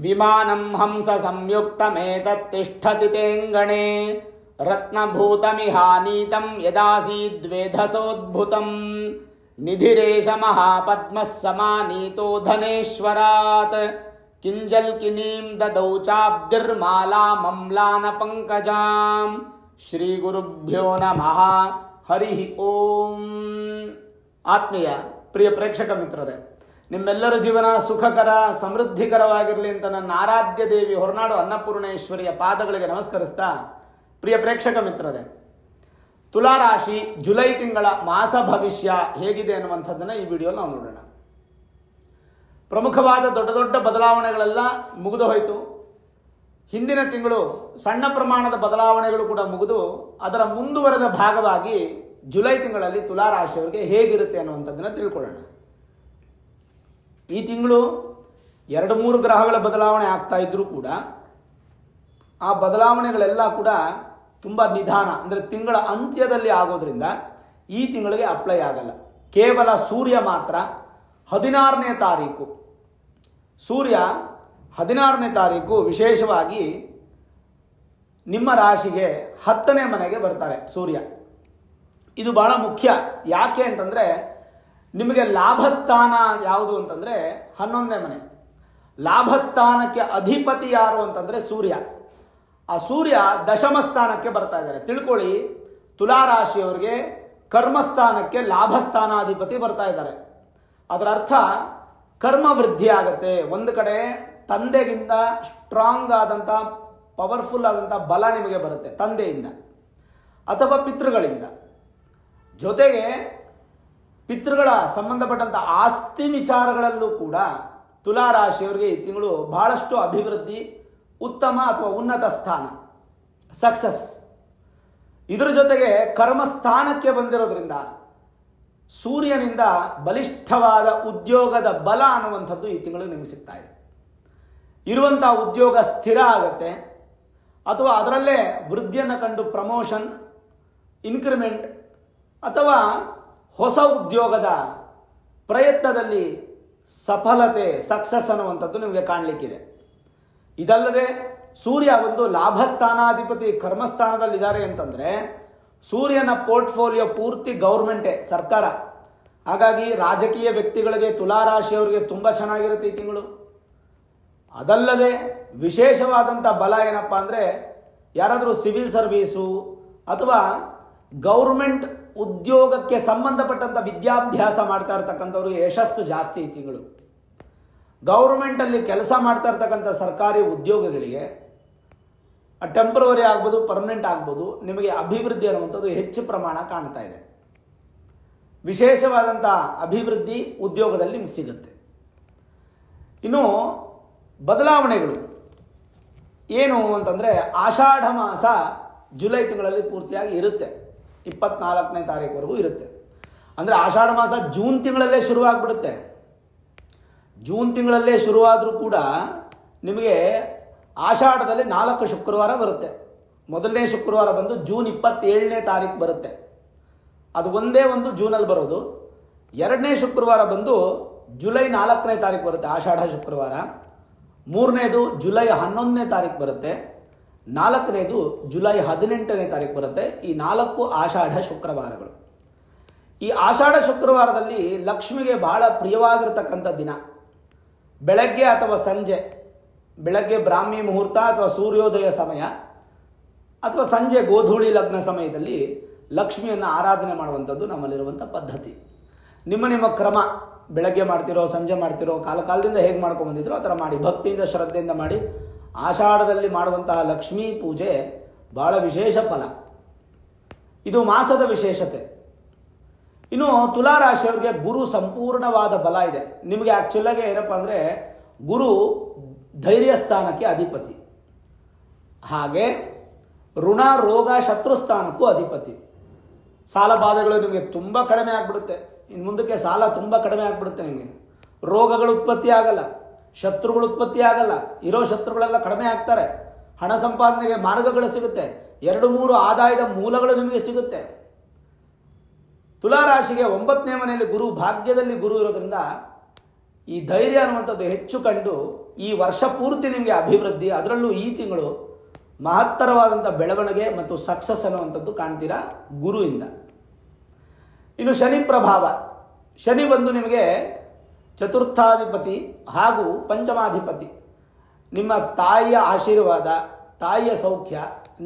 ವಿಮಾನಂ ಹಂಸ ಸಂಯುಕ್ತಮೇತತ್ತಿಷ್ಠತಿ ತೇಂಗಣೆ ರತ್ನಭೂತಮಿಹಾನೀತಂ ಯದಾಸೀದ್ವೇಧಸೋದ್ಭುತಂ ನಿಧಿರೇಶ ಮಹಾಪದ್ಮಃ ಸಮಾನೀತೋ ಧನೇಶ್ವರಾತ್ ಕಿಂಜಲ್ಕಿನೀಂ ದದೌ ಚಾಬ್ದಿರ್ಮಾಲಾಮಮ್ಲಾನ ಪಂಕಜಾಂ. ಶ್ರೀ ಗುರುಭ್ಯೋ ನಮಃ. ಹರಿ ಓಂ. ಆತ್ಮೀಯ ಪ್ರಿಯ ಪ್ರೇಕ್ಷಕ ಮಿತ್ರರೇ, ನಿಮ್ಮೆಲ್ಲರ ಜೀವನ ಸುಖಕರ ಸಮೃದ್ಧಿಕರವಾಗಿರಲಿ ಅಂತ ನನ್ನ ಆರಾಧ್ಯ ದೇವಿ ಹೊರನಾಡು ಅನ್ನಪೂರ್ಣೇಶ್ವರಿಯ ಪಾದಗಳಿಗೆ ನಮಸ್ಕರಿಸ್ತಾ, ಪ್ರಿಯ ಪ್ರೇಕ್ಷಕ ಮಿತ್ರರೇ, ತುಲಾರಾಶಿ ಜುಲೈ ತಿಂಗಳ ಮಾಸ ಭವಿಷ್ಯ ಹೇಗಿದೆ ಅನ್ನುವಂಥದ್ದನ್ನು ಈ ವಿಡಿಯೋ ನಾವು ನೋಡೋಣ. ಪ್ರಮುಖವಾದ ದೊಡ್ಡ ದೊಡ್ಡ ಬದಲಾವಣೆಗಳೆಲ್ಲ ಮುಗಿದು ಹೋಯಿತು. ಹಿಂದಿನ ತಿಂಗಳು ಸಣ್ಣ ಪ್ರಮಾಣದ ಬದಲಾವಣೆಗಳು ಕೂಡ ಮುಗಿದು, ಅದರ ಮುಂದುವರೆದ ಭಾಗವಾಗಿ ಜುಲೈ ತಿಂಗಳಲ್ಲಿ ತುಲಾರಾಶಿಯವರಿಗೆ ಹೇಗಿರುತ್ತೆ ಅನ್ನುವಂಥದ್ದನ್ನು ತಿಳ್ಕೊಳ್ಳೋಣ. ಈ ತಿಂಗಳು 2-3 ಗ್ರಹಗಳ ಬದಲಾವಣೆ ಆಗ್ತಾ ಇದ್ರೂ ಕೂಡ ಆ ಬದಲಾವಣೆಗಳೆಲ್ಲ ಕೂಡ ತುಂಬ ನಿಧಾನ, ಅಂದರೆ ತಿಂಗಳ ಅಂತ್ಯದಲ್ಲಿ ಆಗೋದ್ರಿಂದ ಈ ತಿಂಗಳಿಗೆ ಅಪ್ಲೈ ಆಗಲ್ಲ. ಕೇವಲ ಸೂರ್ಯ ಮಾತ್ರ 16ನೇ ತಾರೀಕು, ಸೂರ್ಯ 16ನೇ ತಾರೀಕು ವಿಶೇಷವಾಗಿ ನಿಮ್ಮ ರಾಶಿಗೆ 10ನೇ ಮನೆಗೆ ಬರ್ತಾರೆ ಸೂರ್ಯ. ಇದು ಬಹಳ ಮುಖ್ಯ. ಯಾಕೆ ಅಂತಂದರೆ, ನಿಮಗೆ ಲಾಭಸ್ಥಾನ ಯಾವುದು ಅಂತಂದರೆ 11ನೇ ಮನೆ. ಲಾಭಸ್ಥಾನಕ್ಕೆ ಅಧಿಪತಿ ಯಾರು ಅಂತಂದರೆ ಸೂರ್ಯ. ಆ ಸೂರ್ಯ ದಶಮ ಸ್ಥಾನಕ್ಕೆ ಬರ್ತಾ ಇದ್ದಾರೆ. ತಿಳ್ಕೊಳ್ಳಿ, ತುಲಾರಾಶಿಯವರಿಗೆ ಕರ್ಮಸ್ಥಾನಕ್ಕೆ ಲಾಭಸ್ಥಾನಾಧಿಪತಿ ಬರ್ತಾ ಇದ್ದಾರೆ. ಅದರ ಅರ್ಥ ಕರ್ಮ ವೃದ್ಧಿ ಆಗುತ್ತೆ. ಒಂದು ಕಡೆ ತಂದೆಗಿಂತ ಸ್ಟ್ರಾಂಗ್ ಆದಂಥ ಪವರ್ಫುಲ್ ಆದಂಥ ಬಲ ನಿಮಗೆ ಬರುತ್ತೆ ತಂದೆಯಿಂದ ಅಥವಾ ಪಿತೃಗಳಿಂದ. ಜೊತೆಗೆ ಪಿತೃಗಳ ಸಂಬಂಧಪಟ್ಟಂಥ ಆಸ್ತಿ ವಿಚಾರಗಳಲ್ಲೂ ಕೂಡ ತುಲಾರಾಶಿಯವರಿಗೆ ಈ ತಿಂಗಳು ಬಹಳಷ್ಟು ಅಭಿವೃದ್ಧಿ, ಉತ್ತಮ ಅಥವಾ ಉನ್ನತ ಸ್ಥಾನ, ಸಕ್ಸಸ್. ಇದರ ಜೊತೆಗೆ ಕರ್ಮಸ್ಥಾನಕ್ಕೆ ಬಂದಿರೋದ್ರಿಂದ ಸೂರ್ಯನಿಂದ ಬಲಿಷ್ಠವಾದ ಉದ್ಯೋಗದ ಬಲ ಅನ್ನುವಂಥದ್ದು ಈ ತಿಂಗಳು ನಿಮಗೆ ಸಿಗ್ತಾ ಇದೆ. ಇರುವಂಥ ಉದ್ಯೋಗ ಸ್ಥಿರ ಆಗುತ್ತೆ ಅಥವಾ ಅದರಲ್ಲೇ ವೃದ್ಧಿಯನ್ನು ಕಂಡು ಪ್ರಮೋಷನ್, ಇನ್ಕ್ರಿಮೆಂಟ್ ಅಥವಾ ಹೊಸ ಉದ್ಯೋಗದ ಪ್ರಯತ್ನದಲ್ಲಿ ಸಫಲತೆ, ಸಕ್ಸಸ್ ಅನ್ನುವಂಥದ್ದು ನಿಮಗೆ ಕಾಣಲಿಕ್ಕಿದೆ. ಇದಲ್ಲದೆ ಸೂರ್ಯ ಒಂದು ಲಾಭಸ್ಥಾನಾಧಿಪತಿ ಕರ್ಮಸ್ಥಾನದಲ್ಲಿದ್ದಾರೆ ಅಂತಂದರೆ ಸೂರ್ಯನ ಪೋರ್ಟ್ಫೋಲಿಯೋ ಪೂರ್ತಿ ಗೌರ್ಮೆಂಟೇ, ಸರ್ಕಾರ. ಹಾಗಾಗಿ ರಾಜಕೀಯ ವ್ಯಕ್ತಿಗಳಿಗೆ, ತುಲಾರಾಶಿಯವರಿಗೆ ತುಂಬ ಚೆನ್ನಾಗಿರುತ್ತೆ ಈ ತಿಂಗಳು. ಅದಲ್ಲದೆ ವಿಶೇಷವಾದಂಥ ಬಲ ಏನಪ್ಪ ಅಂದರೆ, ಯಾರಾದರೂ ಸಿವಿಲ್ ಸರ್ವೀಸು ಅಥವಾ ಗೌರ್ಮೆಂಟ್ ಉದ್ಯೋಗಕ್ಕೆ ಸಂಬಂಧಪಟ್ಟಂಥ ವಿದ್ಯಾಭ್ಯಾಸ ಮಾಡ್ತಾ ಇರ್ತಕ್ಕಂಥವ್ರಿಗೆ ಯಶಸ್ಸು ಜಾಸ್ತಿ ಈ ತಿಂಗಳು. ಗೌರ್ಮೆಂಟಲ್ಲಿ ಕೆಲಸ ಮಾಡ್ತಾ ಇರ್ತಕ್ಕಂಥ ಸರ್ಕಾರಿ ಉದ್ಯೋಗಗಳಿಗೆ ಟೆಂಪ್ರವರಿ ಆಗ್ಬೋದು, ಪರ್ಮನೆಂಟ್ ಆಗ್ಬೋದು, ನಿಮಗೆ ಅಭಿವೃದ್ಧಿ ಅನ್ನುವಂಥದ್ದು ಹೆಚ್ಚು ಪ್ರಮಾಣ ಕಾಣ್ತಾ ಇದೆ. ವಿಶೇಷವಾದಂಥ ಅಭಿವೃದ್ಧಿ ಉದ್ಯೋಗದಲ್ಲಿ ನಿಮ್ಗೆ ಸಿಗುತ್ತೆ. ಇನ್ನು ಬದಲಾವಣೆಗಳು ಏನು ಅಂತಂದರೆ, ಆಷಾಢ ಮಾಸ ಜುಲೈ ತಿಂಗಳಲ್ಲಿ ಪೂರ್ತಿಯಾಗಿ ಇರುತ್ತೆ. 24ನೇ ತಾರೀಕುವರೆಗೂ ಇರುತ್ತೆ. ಅಂದರೆ ಆಷಾಢ ಮಾಸ ಜೂನ್ ತಿಂಗಳಲ್ಲೇ ಶುರುವಾಗ್ಬಿಡುತ್ತೆ. ಜೂನ್ ತಿಂಗಳಲ್ಲೇ ಶುರುವಾದರೂ ಕೂಡ ನಿಮಗೆ ಆಷಾಢದಲ್ಲಿ 4 ಶುಕ್ರವಾರ ಬರುತ್ತೆ. ಮೊದಲನೇ ಶುಕ್ರವಾರ ಬಂದು ಜೂನ್ 27ನೇ ತಾರೀಕು ಬರುತ್ತೆ. ಅದು ಒಂದೇ ಒಂದು ಜೂನಲ್ಲಿ ಬರೋದು. 2ನೇ ಶುಕ್ರವಾರ ಬಂದು ಜುಲೈ 4ನೇ ತಾರೀಕು ಬರುತ್ತೆ, ಆಷಾಢ ಶುಕ್ರವಾರ. 3ನೇದು ಜುಲೈ 11ನೇ ತಾರೀಕು ಬರುತ್ತೆ. 4ನೇದು ಜುಲೈ 18ನೇ ತಾರೀಕು ಬರುತ್ತೆ. ಈ 4 ಆಷಾಢ ಶುಕ್ರವಾರಗಳು. ಈ ಆಷಾಢ ಶುಕ್ರವಾರದಲ್ಲಿ ಲಕ್ಷ್ಮಿಗೆ ಬಹಳ ಪ್ರಿಯವಾಗಿರ್ತಕ್ಕಂಥ ದಿನ. ಬೆಳಗ್ಗೆ ಅಥವಾ ಸಂಜೆ, ಬೆಳಗ್ಗೆ ಬ್ರಾಹ್ಮಿ ಮುಹೂರ್ತ ಅಥವಾ ಸೂರ್ಯೋದಯ ಸಮಯ ಅಥವಾ ಸಂಜೆ ಗೋಧೂಳಿ ಲಗ್ನ ಸಮಯದಲ್ಲಿ ಲಕ್ಷ್ಮಿಯನ್ನು ಆರಾಧನೆ ಮಾಡುವಂಥದ್ದು ನಮ್ಮಲ್ಲಿರುವಂಥ ಪದ್ಧತಿ. ನಿಮ್ಮ ಕ್ರಮ, ಬೆಳಗ್ಗೆ ಮಾಡ್ತಿರೋ, ಸಂಜೆ ಮಾಡ್ತಿರೋ, ಕಾಲದಿಂದ ಹೇಗೆ ಮಾಡ್ಕೊಂಡ್ಬಂದಿದ್ರೋ ಆ ಥರ ಮಾಡಿ, ಭಕ್ತಿಯಿಂದ ಶ್ರದ್ಧೆಯಿಂದ ಮಾಡಿ. ಆಷಾಢದಲ್ಲಿ ಮಾಡುವಂತಹ ಲಕ್ಷ್ಮೀ ಪೂಜೆ ಬಹಳ ವಿಶೇಷ ಫಲ. ಇದು ಮಾಸದ ವಿಶೇಷತೆ. ಇನ್ನು ತುಲಾರಾಶಿಯವರಿಗೆ ಗುರು ಸಂಪೂರ್ಣವಾದ ಬಲ ಇದೆ. ನಿಮಗೆ ಆ್ಯಕ್ಚುಲಾಗಿ ಏನಪ್ಪ ಅಂದರೆ, ಗುರು ಧೈರ್ಯ ಸ್ಥಾನಕ್ಕೆ ಅಧಿಪತಿ, ಹಾಗೆ ಋಣ ರೋಗ ಶತ್ರು ಸ್ಥಾನಕ್ಕೂ ಅಧಿಪತಿ. ಸಾಲ ಬಾಧೆಗಳು ನಿಮಗೆ ತುಂಬ ಕಡಿಮೆ ಆಗಿಬಿಡುತ್ತೆ. ಇನ್ನು ಮುಂದಕ್ಕೆ ಸಾಲ ತುಂಬ ಕಡಿಮೆ ಆಗಿಬಿಡುತ್ತೆ. ನಿಮಗೆ ರೋಗಗಳು ಉತ್ಪತ್ತಿ ಆಗಲ್ಲ, ಶತ್ರುಗಳು ಉತ್ಪತ್ತಿ ಆಗಲ್ಲ. ಇರೋ ಶತ್ರುಗಳೆಲ್ಲ ಕಡಿಮೆ ಆಗ್ತಾರೆ. ಹಣ ಸಂಪಾದನೆಗೆ ಮಾರ್ಗಗಳು ಸಿಗುತ್ತೆ. 2-3 ಆದಾಯದ ಮೂಲಗಳು ನಿಮಗೆ ಸಿಗುತ್ತೆ. ತುಲಾರಾಶಿಗೆ 9ನೇ ಮನೆಯಲ್ಲಿ ಗುರು, ಭಾಗ್ಯದಲ್ಲಿ ಗುರು ಇರೋದ್ರಿಂದ ಈ ಧೈರ್ಯ ಅನ್ನುವಂಥದ್ದು ಹೆಚ್ಚು ಕಂಡು ಈ ವರ್ಷ ಪೂರ್ತಿ ನಿಮಗೆ ಅಭಿವೃದ್ಧಿ, ಅದರಲ್ಲೂ ಈ ತಿಂಗಳು ಮಹತ್ತರವಾದಂಥ ಬೆಳವಣಿಗೆ ಮತ್ತು ಸಕ್ಸಸ್ ಅನ್ನುವಂಥದ್ದು ಕಾಣ್ತೀರಾ ಗುರುವಿಂದ. ಇನ್ನು ಶನಿ ಪ್ರಭಾವ. ಶನಿ ಬಂದು ನಿಮಗೆ ಚತುರ್ಥಾಧಿಪತಿ ಹಾಗೂ ಪಂಚಮಾಧಿಪತಿ. ನಿಮ್ಮ ತಾಯಿಯ ಆಶೀರ್ವಾದ, ತಾಯಿಯ ಸೌಖ್ಯ,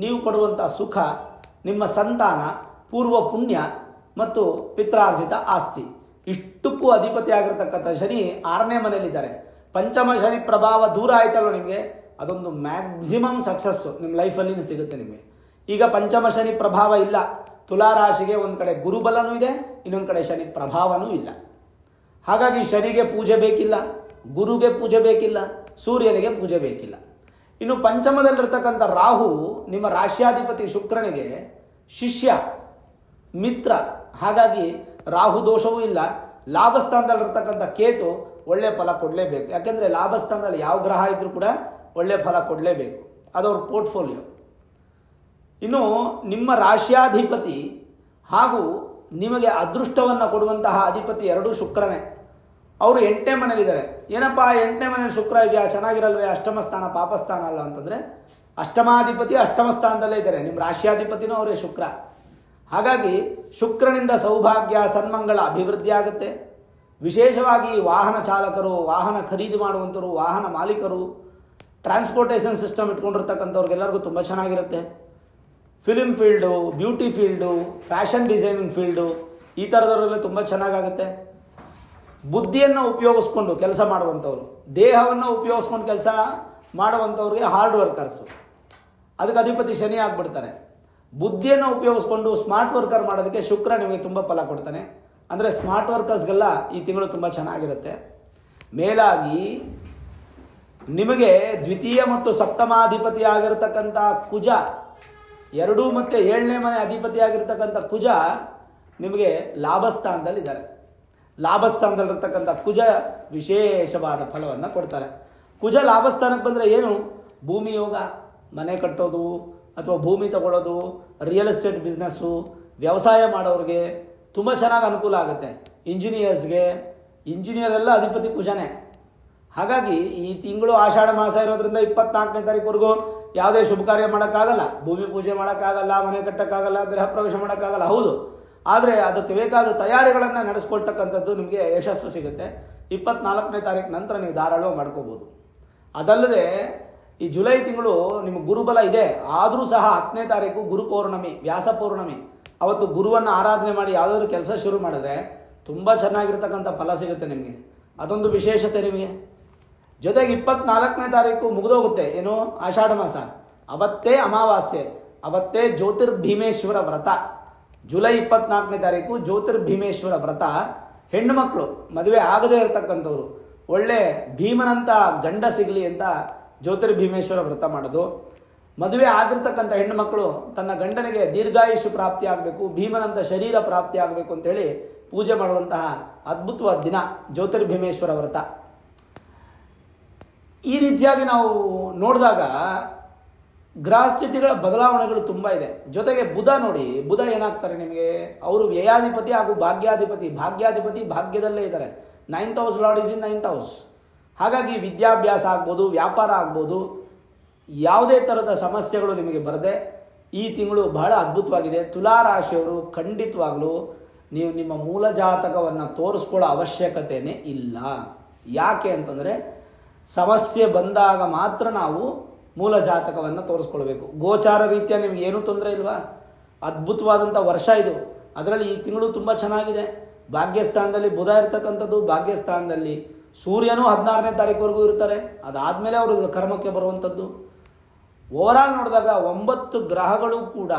ನೀವು ಪಡುವಂಥ ಸುಖ, ನಿಮ್ಮ ಸಂತಾನ, ಪೂರ್ವ ಪುಣ್ಯ ಮತ್ತು ಪಿತ್ರಾರ್ಜಿತ ಆಸ್ತಿ, ಇಷ್ಟಕ್ಕೂ ಅಧಿಪತಿ ಆಗಿರ್ತಕ್ಕಂಥ ಶನಿ 6ನೇ ಮನೆಯಲ್ಲಿದ್ದಾರೆ. ಪಂಚಮ ಶನಿ ಪ್ರಭಾವ ದೂರ ಆಯ್ತಲ್ವ ನಿಮಗೆ, ಅದೊಂದು ಮ್ಯಾಕ್ಸಿಮಮ್ ಸಕ್ಸಸ್ಸು ನಿಮ್ಮ ಲೈಫಲ್ಲಿ ಸಿಗುತ್ತೆ ನಿಮಗೆ. ಈಗ ಪಂಚಮ ಶನಿ ಪ್ರಭಾವ ಇಲ್ಲ. ತುಲಾರಾಶಿಗೆ ಒಂದು ಕಡೆ ಗುರುಬಲನೂ ಇದೆ, ಇನ್ನೊಂದು ಕಡೆ ಶನಿ ಪ್ರಭಾವನೂ ಇಲ್ಲ. ಹಾಗಾಗಿ ಶನಿಗೆ ಪೂಜೆ ಬೇಕಿಲ್ಲ, ಗುರುಗೆ ಪೂಜೆ ಬೇಕಿಲ್ಲ, ಸೂರ್ಯನಿಗೆ ಪೂಜೆ ಬೇಕಿಲ್ಲ. ಇನ್ನು ಪಂಚಮದಲ್ಲಿರ್ತಕ್ಕಂಥ ರಾಹು ನಿಮ್ಮ ರಾಶ್ಯಾಧಿಪತಿ ಶುಕ್ರನಿಗೆ ಶಿಷ್ಯ ಮಿತ್ರ, ಹಾಗಾಗಿ ರಾಹು ದೋಷವೂ ಇಲ್ಲ. ಲಾಭಸ್ಥಾನದಲ್ಲಿರ್ತಕ್ಕಂಥ ಕೇತು ಒಳ್ಳೆ ಫಲ ಕೊಡಲೇಬೇಕು. ಯಾಕೆಂದರೆ ಲಾಭಸ್ಥಾನದಲ್ಲಿ ಯಾವ ಗ್ರಹ ಇದ್ರೂ ಕೂಡ ಒಳ್ಳೆ ಫಲ ಕೊಡಲೇಬೇಕು, ಅದವ್ರ ಪೋರ್ಟ್ಫೋಲಿಯೋ. ಇನ್ನು ನಿಮ್ಮ ರಾಶ್ಯಾಧಿಪತಿ ಹಾಗೂ ನಿಮಗೆ ಅದೃಷ್ಟವನ್ನು ಕೊಡುವಂತಹ ಅಧಿಪತಿ ಎರಡೂ ಶುಕ್ರನೇ. ಅವರು 8ನೇ ಮನೇಲಿದ್ದಾರೆ. ಏನಪ್ಪ 8ನೇ ಮನೇಲಿ ಶುಕ್ರ ಇದೆಯಾ, ಚೆನ್ನಾಗಿರಲ್ವೇ, ಅಷ್ಟಮ ಸ್ಥಾನ ಪಾಪಸ್ಥಾನ ಅಲ್ಲ ಅಂತಂದರೆ, ಅಷ್ಟಮಾಧಿಪತಿ ಅಷ್ಟಮ ಸ್ಥಾನದಲ್ಲೇ ಇದ್ದಾರೆ. ನಿಮ್ಮ ರಾಶ್ಯಾಧಿಪತಿನೂ ಅವರೇ ಶುಕ್ರ. ಹಾಗಾಗಿ ಶುಕ್ರನಿಂದ ಸೌಭಾಗ್ಯ ಸನ್ಮಂಗಳ ಅಭಿವೃದ್ಧಿ ಆಗುತ್ತೆ. ವಿಶೇಷವಾಗಿ ವಾಹನ ಚಾಲಕರು, ವಾಹನ ಖರೀದಿ ಮಾಡುವಂಥವರು, ವಾಹನ ಮಾಲೀಕರು, ಟ್ರಾನ್ಸ್ಪೋರ್ಟೇಷನ್ ಸಿಸ್ಟಮ್ ಇಟ್ಕೊಂಡಿರ್ತಕ್ಕಂಥವ್ರಿಗೆಲ್ಲರಿಗೂ ತುಂಬ ಚೆನ್ನಾಗಿರುತ್ತೆ. Film field, beauty field, fashion designing field, ಈ ಥರದವರೆಲ್ಲ ತುಂಬ ಚೆನ್ನಾಗಾಗುತ್ತೆ. ಬುದ್ಧಿಯನ್ನು ಉಪಯೋಗಿಸ್ಕೊಂಡು ಕೆಲಸ ಮಾಡುವಂಥವ್ರು, ದೇಹವನ್ನು ಉಪಯೋಗಿಸ್ಕೊಂಡು ಕೆಲಸ ಮಾಡುವಂಥವ್ರಿಗೆ ಹಾರ್ಡ್ ವರ್ಕರ್ಸು, ಅದಕ್ಕೆ ಅಧಿಪತಿ ಶನಿ ಆಗಿಬಿಡ್ತಾರೆ. ಬುದ್ಧಿಯನ್ನು ಉಪಯೋಗಿಸ್ಕೊಂಡು ಸ್ಮಾರ್ಟ್ ವರ್ಕರ್ ಮಾಡೋದಕ್ಕೆ ಶುಕ್ರ ನಿಮಗೆ ತುಂಬ ಫಲ ಕೊಡ್ತಾನೆ. ಅಂದರೆ ಸ್ಮಾರ್ಟ್ ವರ್ಕರ್ಸ್ಗೆಲ್ಲ ಈ ತಿಂಗಳು ತುಂಬ ಚೆನ್ನಾಗಿರುತ್ತೆ. ಮೇಲಾಗಿ ನಿಮಗೆ ದ್ವಿತೀಯ ಮತ್ತು ಸಪ್ತಮಾಧಿಪತಿ ಆಗಿರತಕ್ಕಂಥ ಕುಜ, 2 ಮತ್ತು 7ನೇ ಮನೆ ಅಧಿಪತಿ ಆಗಿರ್ತಕ್ಕಂಥ ಕುಜ ನಿಮಗೆ ಲಾಭಸ್ಥಾನದಲ್ಲಿದ್ದಾರೆ. ಲಾಭಸ್ಥಾನದಲ್ಲಿರ್ತಕ್ಕಂಥ ಕುಜ ವಿಶೇಷವಾದ ಫಲವನ್ನು ಕೊಡ್ತಾರೆ. ಕುಜ ಲಾಭಸ್ಥಾನಕ್ಕೆ ಬಂದರೆ ಏನು, ಭೂಮಿ ಯೋಗ, ಮನೆ ಕಟ್ಟೋದು ಅಥವಾ ಭೂಮಿ ತಗೊಳ್ಳೋದು, ರಿಯಲ್ ಎಸ್ಟೇಟ್ ಬಿಸ್ನೆಸ್ಸು, ವ್ಯವಸಾಯ ಮಾಡೋರಿಗೆ ತುಂಬ ಚೆನ್ನಾಗಿ ಅನುಕೂಲ ಆಗುತ್ತೆ. ಇಂಜಿನಿಯರ್ಸ್ಗೆ, ಇಂಜಿನಿಯರ್ ಎಲ್ಲ ಅಧಿಪತಿ ಕುಜನೇ. ಹಾಗಾಗಿ ಈ ತಿಂಗಳು ಆಷಾಢ ಮಾಸ ಇರೋದ್ರಿಂದ 24ನೇ ತಾರೀಕುವರೆಗೂ ಯಾವುದೇ ಶುಭ ಕಾರ್ಯ ಮಾಡೋಕ್ಕಾಗಲ್ಲ, ಭೂಮಿ ಪೂಜೆ ಮಾಡೋಕ್ಕಾಗಲ್ಲ, ಮನೆ ಕಟ್ಟೋಕ್ಕಾಗಲ್ಲ, ಗೃಹ ಪ್ರವೇಶ ಮಾಡೋಕ್ಕಾಗಲ್ಲ. ಹೌದು, ಆದರೆ ಅದಕ್ಕೆ ಬೇಕಾದ ತಯಾರಿಗಳನ್ನು ನಡೆಸ್ಕೊಳ್ತಕ್ಕಂಥದ್ದು ನಿಮಗೆ ಯಶಸ್ಸು ಸಿಗುತ್ತೆ. 24ನೇ ತಾರೀಕು ನಂತರ ನೀವು ಧಾರಾಳವಾಗಿ ಮಾಡ್ಕೋಬೋದು. ಅದಲ್ಲದೆ ಈ ಜುಲೈ ತಿಂಗಳು ನಿಮಗೆ ಗುರುಬಲ ಇದೆ, ಆದರೂ ಸಹ 10ನೇ ತಾರೀಕು ಗುರು ಪೌರ್ಣಮಿ, ವ್ಯಾಸ ಪೌರ್ಣಮಿ, ಅವತ್ತು ಗುರುವನ್ನು ಆರಾಧನೆ ಮಾಡಿ ಯಾವುದಾದ್ರೂ ಕೆಲಸ ಶುರು ಮಾಡಿದ್ರೆ ತುಂಬ ಚೆನ್ನಾಗಿರ್ತಕ್ಕಂಥ ಫಲ ಸಿಗುತ್ತೆ ನಿಮಗೆ. ಅದೊಂದು ವಿಶೇಷತೆ ನಿಮಗೆ. ಜೊತೆಗೆ 24ನೇ ತಾರೀಕು ಮುಗಿದೋಗುತ್ತೆ, ಏನು ಆಷಾಢ ಮಾಸ, ಅವತ್ತೇ ಅಮಾವಾಸ್ಯೆ, ಅವತ್ತೇ ಜ್ಯೋತಿರ್ಭೀಮೇಶ್ವರ ವ್ರತ. ಜುಲೈ 24ನೇ ತಾರೀಕು ಜ್ಯೋತಿರ್ಭೀಮೇಶ್ವರ ವ್ರತ. ಹೆಣ್ಣು ಮಕ್ಕಳು ಮದುವೆ ಆಗದೇ ಇರತಕ್ಕಂಥವ್ರು ಒಳ್ಳೆ ಭೀಮನಂತ ಗಂಡ ಸಿಗಲಿ ಅಂತ ಜ್ಯೋತಿರ್ಭೀಮೇಶ್ವರ ವ್ರತ ಮಾಡೋದು. ಮದುವೆ ಆಗಿರ್ತಕ್ಕಂಥ ಹೆಣ್ಣು ಮಕ್ಕಳು ತನ್ನ ಗಂಡನಿಗೆ ದೀರ್ಘಾಯುಷ್ಯ ಪ್ರಾಪ್ತಿ ಆಗಬೇಕು, ಭೀಮನಂತ ಶರೀರ ಪ್ರಾಪ್ತಿ ಆಗಬೇಕು ಅಂತೇಳಿ ಪೂಜೆ ಮಾಡುವಂತಹ ಅದ್ಭುತವಾದ ದಿನ ಜ್ಯೋತಿರ್ಭೀಮೇಶ್ವರ ವ್ರತ. ಈ ರೀತಿಯಾಗಿ ನಾವು ನೋಡಿದಾಗ ಗ್ರಹಸ್ಥಿತಿಗಳ ಬದಲಾವಣೆಗಳು ತುಂಬ ಇದೆ. ಜೊತೆಗೆ ಬುಧ ನೋಡಿ, ಬುಧ ಏನಾಗ್ತಾರೆ ನಿಮಗೆ, ಅವರು ವ್ಯಯಾಧಿಪತಿ ಹಾಗೂ ಭಾಗ್ಯಾಧಿಪತಿ. ಭಾಗ್ಯಾಧಿಪತಿ ಭಾಗ್ಯದಲ್ಲೇ ಇದ್ದಾರೆ. 9th house lord is in 9th house. ಹಾಗಾಗಿ ವಿದ್ಯಾಭ್ಯಾಸ ಆಗ್ಬೋದು, ವ್ಯಾಪಾರ ಆಗ್ಬೋದು, ಯಾವುದೇ ಥರದ ಸಮಸ್ಯೆಗಳು ನಿಮಗೆ ಬರದೆ ಈ ತಿಂಗಳು ಬಹಳ ಅದ್ಭುತವಾಗಿದೆ. ತುಲಾರಾಶಿಯವರು ಖಂಡಿತವಾಗಲೂ ನೀವು ನಿಮ್ಮ ಮೂಲ ಜಾತಕವನ್ನು ತೋರಿಸ್ಕೊಳ್ಳೋ ಅವಶ್ಯಕತೆಯೇ ಇಲ್ಲ. ಯಾಕೆ ಅಂತಂದರೆ ಸಮಸ್ಯೆ ಬಂದಾಗ ಮಾತ್ರ ನಾವು ಮೂಲ ಜಾತಕವನ್ನು ತೋರಿಸ್ಕೊಳ್ಬೇಕು. ಗೋಚಾರ ರೀತಿಯ ನಿಮ್ಗೆ ಏನೂ ತೊಂದರೆ ಇಲ್ವಾ, ಅದ್ಭುತವಾದಂಥ ವರ್ಷ ಇದು. ಅದರಲ್ಲಿ ಈ ತಿಂಗಳು ತುಂಬ ಚೆನ್ನಾಗಿದೆ. ಭಾಗ್ಯಸ್ಥಾನದಲ್ಲಿ ಬುಧ ಇರ್ತಕ್ಕಂಥದ್ದು, ಭಾಗ್ಯಸ್ಥಾನದಲ್ಲಿ ಸೂರ್ಯನೂ 16ನೇ ತಾರೀಕುವರೆಗೂ ಇರ್ತಾರೆ. ಅದಾದಮೇಲೆ ಅವರು ಕರ್ಮಕ್ಕೆ ಬರುವಂಥದ್ದು. ಓವರಾಲ್ ನೋಡಿದಾಗ 9 ಗ್ರಹಗಳು ಕೂಡ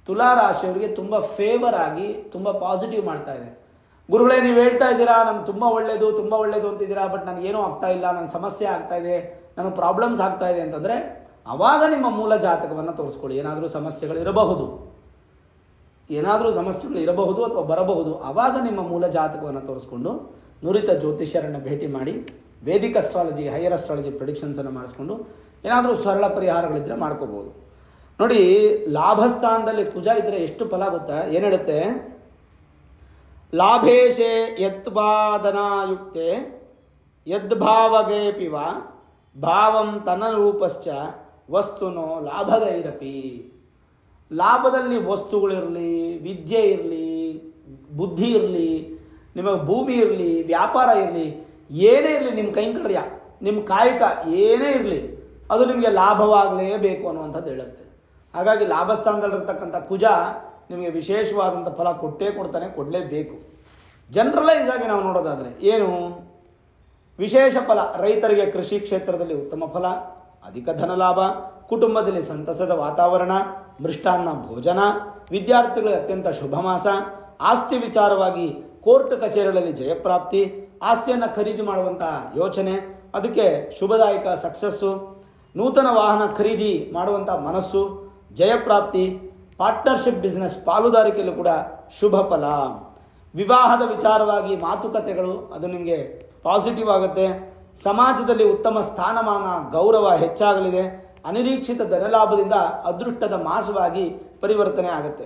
ತುಲಾರಾಶಿಯವರಿಗೆ ತುಂಬ ಫೇವರ್ ಆಗಿ ತುಂಬ ಪಾಸಿಟಿವ್ ಮಾಡ್ತಾ ಇದೆ. ಗುರುಗಳೇ, ನೀವು ಹೇಳ್ತಾ ಇದ್ದೀರಾ ನಮ್ಗೆ ತುಂಬ ಒಳ್ಳೆಯದು ಅಂತಿದ್ದೀರಾ, ಬಟ್ ನನಗೇನೂ ಆಗ್ತಾ ಇಲ್ಲ, ನನ್ನ ಸಮಸ್ಯೆ ಆಗ್ತಾ ಇದೆ, ನನಗೆ ಪ್ರಾಬ್ಲಮ್ಸ್ ಆಗ್ತಾ ಇದೆ ಅಂತಂದರೆ ಆವಾಗ ನಿಮ್ಮ ಮೂಲ ಜಾತಕವನ್ನು ತೋರಿಸ್ಕೊಳ್ಳಿ. ಏನಾದರೂ ಸಮಸ್ಯೆಗಳು ಇರಬಹುದು ಅಥವಾ ಬರಬಹುದು. ಆವಾಗ ನಿಮ್ಮ ಮೂಲ ಜಾತಕವನ್ನು ತೋರಿಸ್ಕೊಂಡು ನುರಿತ ಜ್ಯೋತಿಷ್ಯರನ್ನು ಭೇಟಿ ಮಾಡಿ ವೇದಿಕ್ ಅಸ್ಟ್ರಾಲಜಿ, ಹೈಯರ್ ಅಸ್ಟ್ರಾಲಜಿ ಪ್ರಿಡಿಕ್ಷನ್ಸನ್ನು ಮಾಡಿಸ್ಕೊಂಡು ಏನಾದರೂ ಸರಳ ಪರಿಹಾರಗಳಿದ್ದರೆ ಮಾಡ್ಕೋಬೋದು. ನೋಡಿ, ಲಾಭಸ್ಥಾನದಲ್ಲಿ ಕುಜ ಇದ್ದರೆ ಎಷ್ಟು ಫಲ ಗೊತ್ತಾ, ಏನು ಹೇಳುತ್ತೆ, ಲಾಭೇಶೆ ಯತ್ಪಾದನಾಯುಕ್ತೆ ಯದ್ಭಾವಗೇಪಿವ ಭಾವಂ ತನರೂಪಶ್ಚ ವಸ್ತುನೋ ಲಾಭಗೈರಪಿ. ಲಾಭದಲ್ಲಿ ವಸ್ತುಗಳಿರಲಿ, ವಿದ್ಯೆ ಇರಲಿ, ಬುದ್ಧಿ ಇರಲಿ, ನಿಮಗೆ ಭೂಮಿ ಇರಲಿ, ವ್ಯಾಪಾರ ಇರಲಿ, ಏನೇ ಇರಲಿ, ನಿಮ್ಮ ಕೈಂಕರ್ಯ, ನಿಮ್ಮ ಕಾಯಕ ಏನೇ ಇರಲಿ, ಅದು ನಿಮಗೆ ಲಾಭವಾಗಲೇಬೇಕು ಅನ್ನುವಂಥದ್ದು ಹೇಳುತ್ತೆ. ಹಾಗಾಗಿ ಲಾಭಸ್ಥಾನದಲ್ಲಿರ್ತಕ್ಕಂಥ ಕುಜ ನಿಮಗೆ ವಿಶೇಷವಾದಂಥ ಫಲ ಕೊಡ್ತಾನೆ, ಕೊಡಲೇಬೇಕು. ಜನರಲೈಸ್ ಆಗಿ ನಾವು ನೋಡೋದಾದರೆ ಏನು ವಿಶೇಷ ಫಲ? ರೈತರಿಗೆ ಕೃಷಿ ಕ್ಷೇತ್ರದಲ್ಲಿ ಉತ್ತಮ ಫಲ, ಅಧಿಕ ಧನಲಾಭ, ಕುಟುಂಬದಲ್ಲಿ ಸಂತಸದ ವಾತಾವರಣ, ಮೃಷ್ಟಾನ್ನ ಭೋಜನ, ವಿದ್ಯಾರ್ಥಿಗಳಿಗೆ ಅತ್ಯಂತ ಶುಭ ಮಾಸ, ಆಸ್ತಿ ವಿಚಾರವಾಗಿ ಕೋರ್ಟ್ ಕಚೇರಿಗಳಲ್ಲಿ ಜಯಪ್ರಾಪ್ತಿ, ಆಸ್ತಿಯನ್ನು ಖರೀದಿ ಮಾಡುವಂಥ ಯೋಚನೆ, ಅದಕ್ಕೆ ಶುಭದಾಯಕ ಸಕ್ಸಸ್ಸು, ನೂತನ ವಾಹನ ಖರೀದಿ ಮಾಡುವಂಥ ಮನಸ್ಸು, ಜಯಪ್ರಾಪ್ತಿ, ಪಾರ್ಟ್ನರ್ಶಿಪ್ ಬಿಸ್ನೆಸ್ ಪಾಲುದಾರಿಕೆಯಲ್ಲೂ ಕೂಡ ಶುಭ ಫಲ. ವಿವಾಹದ ವಿಚಾರವಾಗಿ ಮಾತುಕತೆಗಳು ಅದು ನಿಮಗೆ ಪಾಸಿಟಿವ್ ಆಗುತ್ತೆ. ಸಮಾಜದಲ್ಲಿ ಉತ್ತಮ ಸ್ಥಾನಮಾನ ಗೌರವ ಹೆಚ್ಚಾಗಲಿದೆ. ಅನಿರೀಕ್ಷಿತ ಧನಲಾಭದಿಂದ ಅದೃಷ್ಟದ ಮಾಸವಾಗಿ ಪರಿವರ್ತನೆ ಆಗುತ್ತೆ.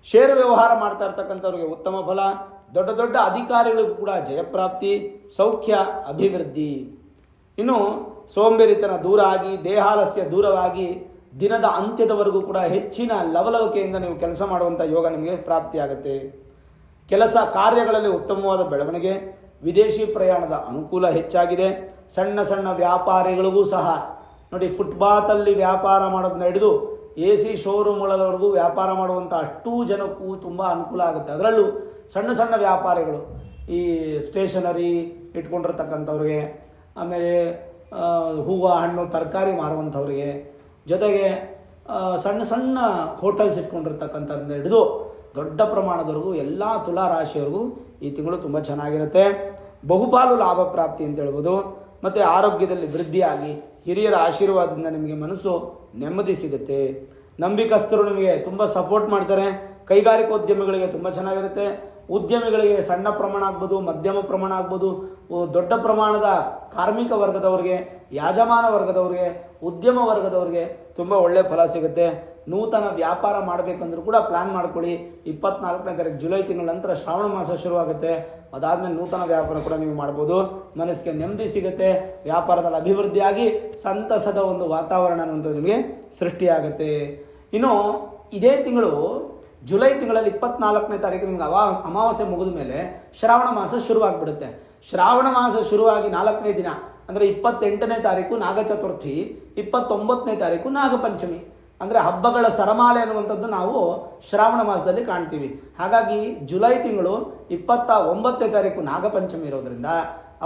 ಷೇರು ವ್ಯವಹಾರ ಮಾಡ್ತಾ ಇರ್ತಕ್ಕಂಥವ್ರಿಗೆ ಉತ್ತಮ ಫಲ, ದೊಡ್ಡ ದೊಡ್ಡ ಅಧಿಕಾರಿಗಳಿಗೂ ಕೂಡ ಜಯಪ್ರಾಪ್ತಿ, ಸೌಖ್ಯ, ಅಭಿವೃದ್ಧಿ. ಇನ್ನು ಸೋಂಬೇರಿತನ ದೂರ ಆಗಿ ದೇಹಾಲಸ್ಯ ದೂರವಾಗಿ ದಿನದ ಅಂತ್ಯದವರೆಗೂ ಕೂಡ ಹೆಚ್ಚಿನ ಲವಲವಿಕೆಯಿಂದ ನೀವು ಕೆಲಸ ಮಾಡುವಂಥ ಯೋಗ ನಿಮಗೆ ಪ್ರಾಪ್ತಿಯಾಗುತ್ತೆ. ಕೆಲಸ ಕಾರ್ಯಗಳಲ್ಲಿ ಉತ್ತಮವಾದ ಬೆಳವಣಿಗೆ, ವಿದೇಶಿ ಪ್ರಯಾಣದ ಅನುಕೂಲ ಹೆಚ್ಚಾಗಿದೆ. ಸಣ್ಣ ಸಣ್ಣ ವ್ಯಾಪಾರಿಗಳಿಗೂ ಸಹ ನೋಡಿ, ಫುಟ್ಪಾತಲ್ಲಿ ವ್ಯಾಪಾರ ಮಾಡೋದನ್ನ ಹಿಡಿದು AC ಶೋರೂಮ್ಗಳವರೆಗೂ ವ್ಯಾಪಾರ ಮಾಡುವಂಥ ಅಷ್ಟೂ ಜನಕ್ಕೂ ತುಂಬ ಅನುಕೂಲ ಆಗುತ್ತೆ. ಅದರಲ್ಲೂ ಸಣ್ಣ ಸಣ್ಣ ವ್ಯಾಪಾರಿಗಳು, ಈ ಸ್ಟೇಷನರಿ ಇಟ್ಕೊಂಡಿರ್ತಕ್ಕಂಥವ್ರಿಗೆ, ಆಮೇಲೆ ಹೂವು ಹಣ್ಣು ತರಕಾರಿ ಮಾರುವಂಥವ್ರಿಗೆ, ಜೊತೆಗೆ ಸಣ್ಣ ಸಣ್ಣ ಹೋಟೆಲ್ಸ್ ಇಟ್ಕೊಂಡಿರ್ತಕ್ಕಂಥವ್ರಿಂದ ಹಿಡಿದು ದೊಡ್ಡ ಪ್ರಮಾಣದವರೆಗೂ ಎಲ್ಲ ತುಲಾ ರಾಶಿಯವರೆಗೂ ಈ ತಿಂಗಳು ತುಂಬ ಚೆನ್ನಾಗಿರುತ್ತೆ. ಬಹುಪಾಲು ಲಾಭ ಪ್ರಾಪ್ತಿ ಅಂತ ಹೇಳ್ಬೋದು. ಮತ್ತು ಆರೋಗ್ಯದಲ್ಲಿ ವೃದ್ಧಿಯಾಗಿ ಹಿರಿಯರ ಆಶೀರ್ವಾದದಿಂದ ನಿಮಗೆ ಮನಸ್ಸು ನೆಮ್ಮದಿ ಸಿಗುತ್ತೆ. ನಂಬಿಕಸ್ಥರು ನಿಮಗೆ ತುಂಬ ಸಪೋರ್ಟ್ ಮಾಡ್ತಾರೆ. ಕೈಗಾರಿಕೋದ್ಯಮಿಗಳಿಗೆ ತುಂಬ ಚೆನ್ನಾಗಿರುತ್ತೆ. ಉದ್ಯಮಿಗಳಿಗೆ ಸಣ್ಣ ಪ್ರಮಾಣ ಆಗ್ಬೋದು, ಮಧ್ಯಮ ಪ್ರಮಾಣ ಆಗ್ಬೋದು, ದೊಡ್ಡ ಪ್ರಮಾಣದ ಕಾರ್ಮಿಕ ವರ್ಗದವ್ರಿಗೆ, ಯಾಜಮಾನ ವರ್ಗದವ್ರಿಗೆ, ಉದ್ಯಮ ವರ್ಗದವ್ರಿಗೆ ತುಂಬ ಒಳ್ಳೆಯ ಫಲ ಸಿಗುತ್ತೆ. ನೂತನ ವ್ಯಾಪಾರ ಮಾಡಬೇಕಂದ್ರೂ ಕೂಡ ಪ್ಲ್ಯಾನ್ ಮಾಡ್ಕೊಳ್ಳಿ. 24ನೇ ತಾರೀಕು ಜುಲೈ ತಿಂಗಳ ನಂತರ ಶ್ರಾವಣ ಮಾಸ ಶುರುವಾಗುತ್ತೆ. ಅದಾದಮೇಲೆ ನೂತನ ವ್ಯಾಪಾರ ಕೂಡ ನೀವು ಮಾಡ್ಬೋದು. ಮನಸ್ಸಿಗೆ ನೆಮ್ಮದಿ ಸಿಗುತ್ತೆ. ವ್ಯಾಪಾರದಲ್ಲಿ ಅಭಿವೃದ್ಧಿಯಾಗಿ ಸಂತಸದ ಒಂದು ವಾತಾವರಣ ಅನ್ನುವಂಥದ್ದು ನಿಮಗೆ ಸೃಷ್ಟಿಯಾಗುತ್ತೆ. ಇನ್ನು ಇದೇ ತಿಂಗಳು ಜುಲೈ ತಿಂಗಳಲ್ಲಿ 24ನೇ ತಾರೀಕು ನಿಮ್ಗೆ ಅಮಾವಾಸ್ಯೆ ಮುಗಿದ ಮೇಲೆ ಶ್ರಾವಣ ಮಾಸ ಶುರುವಾಗ್ಬಿಡುತ್ತೆ. ಶ್ರಾವಣ ಮಾಸ ಶುರುವಾಗಿ 4ನೇ ದಿನ ಅಂದರೆ 28ನೇ ತಾರೀಕು ನಾಗ ಚತುರ್ಥಿ, 29ನೇ ತಾರೀಕು ನಾಗಪಂಚಮಿ. ಅಂದರೆ ಹಬ್ಬಗಳ ಸರಮಾಲೆ ಅನ್ನುವಂಥದ್ದು ನಾವು ಶ್ರಾವಣ ಮಾಸದಲ್ಲಿ ಕಾಣ್ತೀವಿ. ಹಾಗಾಗಿ ಜುಲೈ ತಿಂಗಳು 29ನೇ ತಾರೀಕು ನಾಗಪಂಚಮಿ ಇರೋದ್ರಿಂದ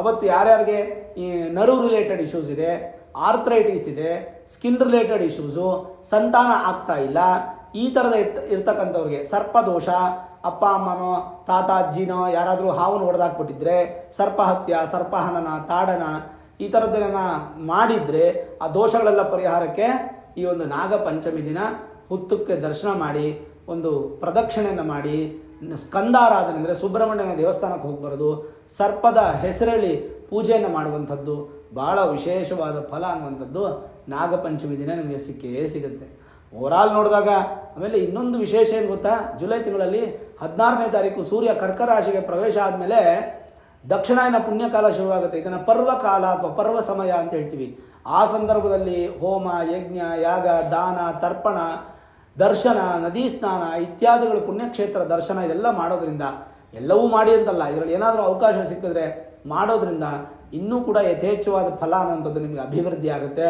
ಅವತ್ತು ಯಾರ್ಯಾರಿಗೆ ಈ ನರು ರಿಲೇಟೆಡ್ ಇಶ್ಯೂಸ್ ಇದೆ, ಆರ್ಥ್ರೈಟಿಸ್ ಇದೆ, ಸ್ಕಿನ್ ರಿಲೇಟೆಡ್ ಇಶ್ಯೂಸು, ಸಂತಾನ ಆಗ್ತಾ ಇಲ್ಲ, ಈ ಥರದ ಇರ್ತಕ್ಕಂಥವ್ರಿಗೆ ಸರ್ಪದೋಷ, ಅಪ್ಪ ಅಮ್ಮನೋ ತಾತ ಅಜ್ಜಿನೋ ಯಾರಾದರೂ ಹಾವನ್ನು ಹೊಡೆದಾಕ್ಬಿಟ್ಟಿದ್ರೆ, ಸರ್ಪಹತ್ಯ, ಸರ್ಪಹನನ, ತಾಡನ ಈ ಥರದ್ದನ್ನ ಮಾಡಿದರೆ ಆ ದೋಷಗಳೆಲ್ಲ ಪರಿಹಾರಕ್ಕೆ ಈ ಒಂದು ನಾಗ ಪಂಚಮಿ ದಿನ ಹುತ್ತಕ್ಕೆ ದರ್ಶನ ಮಾಡಿ, ಒಂದು ಪ್ರದಕ್ಷಿಣೆಯನ್ನು ಮಾಡಿ, ಸ್ಕಂದಾರಾಧನೆ ಅಂದರೆ ಸುಬ್ರಹ್ಮಣ್ಯನ ದೇವಸ್ಥಾನಕ್ಕೆ ಹೋಗಿ ಬರೋದು, ಸರ್ಪದ ಹೆಸರಲ್ಲಿ ಪೂಜೆಯನ್ನು ಮಾಡುವಂಥದ್ದು ಭಾಳ ವಿಶೇಷವಾದ ಫಲ ಅನ್ನುವಂಥದ್ದು ನಾಗಪಂಚಮಿ ದಿನ ನಿಮಗೆ ಸಿಕ್ಕೇ ಸಿಗುತ್ತೆ. ಓವರಾಲ್ ನೋಡಿದಾಗ ಆಮೇಲೆ ಇನ್ನೊಂದು ವಿಶೇಷ ಏನು ಗೊತ್ತಾ, ಜುಲೈ ತಿಂಗಳಲ್ಲಿ 16ನೇ ತಾರೀಕು ಸೂರ್ಯ ಕರ್ಕ ರಾಶಿಗೆ ಪ್ರವೇಶ ಆದಮೇಲೆ ದಕ್ಷಿಣಾಯನ ಪುಣ್ಯಕಾಲ ಶುರುವಾಗುತ್ತೆ. ಇದನ್ನು ಪರ್ವಕಾಲ ಅಥವಾ ಪರ್ವ ಸಮಯ ಅಂತ ಹೇಳ್ತೀವಿ. ಆ ಸಂದರ್ಭದಲ್ಲಿ ಹೋಮ, ಯಜ್ಞ, ಯಾಗ, ದಾನ, ತರ್ಪಣ, ದರ್ಶನ, ನದಿ ಸ್ನಾನ ಇತ್ಯಾದಿಗಳು, ಪುಣ್ಯಕ್ಷೇತ್ರ ದರ್ಶನ ಇದೆಲ್ಲ ಮಾಡೋದ್ರಿಂದ, ಎಲ್ಲವೂ ಮಾಡಿ ಅಂತಲ್ಲ, ಇದರಲ್ಲಿ ಏನಾದರೂ ಅವಕಾಶ ಸಿಕ್ಕಿದ್ರೆ ಮಾಡೋದ್ರಿಂದ ಇನ್ನೂ ಕೂಡ ಯಥೇಚ್ಛವಾದ ಫಲ ಅನ್ನುವಂಥದ್ದು ನಿಮಗೆ ಅಭಿವೃದ್ಧಿ ಆಗುತ್ತೆ.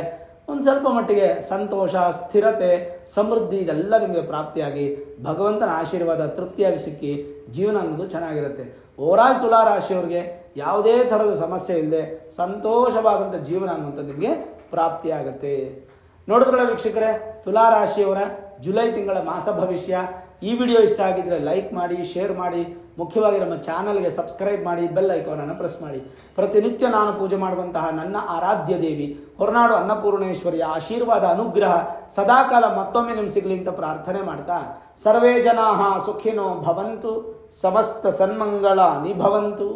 ಒಂದು ಸ್ವಲ್ಪ ಮಟ್ಟಿಗೆ ಸಂತೋಷ, ಸ್ಥಿರತೆ, ಸಮೃದ್ಧಿ ಇದೆಲ್ಲ ನಿಮಗೆ ಪ್ರಾಪ್ತಿಯಾಗಿ ಭಗವಂತನ ಆಶೀರ್ವಾದ ತೃಪ್ತಿಯಾಗಿ ಸಿಕ್ಕಿ ಜೀವನ ಅನ್ನೋದು ಚೆನ್ನಾಗಿರುತ್ತೆ. ಓವರಾಲ್ ತುಲಾ ರಾಶಿಯವರಿಗೆ ಯಾವುದೇ ಥರದ ಸಮಸ್ಯೆ ಇಲ್ಲದೆ ಸಂತೋಷವಾದಂಥ ಜೀವನ ಅನ್ನುವಂಥದ್ದು ನಿಮಗೆ ಪ್ರಾಪ್ತಿಯಾಗುತ್ತೆ. ನೋಡಿದ್ರಲ್ಲ ವೀಕ್ಷಕರೇ, ತುಲಾ ರಾಶಿಯವರ ಜುಲೈ ತಿಂಗಳ ಮಾಸ ಭವಿಷ್ಯ. ಈ ವಿಡಿಯೋ ಇಷ್ಟ ಆಗಿದ್ದರೆ ಲೈಕ್ ಮಾಡಿ, ಶೇರ್ ಮಾಡಿ, ಮುಖ್ಯವಾಗಿ ನಮ್ಮ ಚಾನಲ್ಗೆ ಸಬ್ಸ್ಕ್ರೈಬ್ ಮಾಡಿ, ಬೆಲ್ ಐಕಾನನ್ನು ಪ್ರೆಸ್ ಮಾಡಿ. ಪ್ರತಿನಿತ್ಯ ನಾನು ಪೂಜೆ ಮಾಡುವಂತಹ ನನ್ನ ಆರಾಧ್ಯ ದೇವಿ ಹೊರನಾಡು ಅನ್ನಪೂರ್ಣೇಶ್ವರಿಯ ಆಶೀರ್ವಾದ, ಅನುಗ್ರಹ ಸದಾಕಾಲ ಮತ್ತೊಮ್ಮೆ ನಿಮ್ಗೆ ಸಿಗಲಿ ಅಂತ ಪ್ರಾರ್ಥನೆ ಮಾಡ್ತಾ, ಸರ್ವೇ ಜನಾಃ ಸುಖಿನೋ ಭವಂತು, ಸಮಸ್ತ ಸನ್ಮಂಗಳ ನಿಭವಂತು.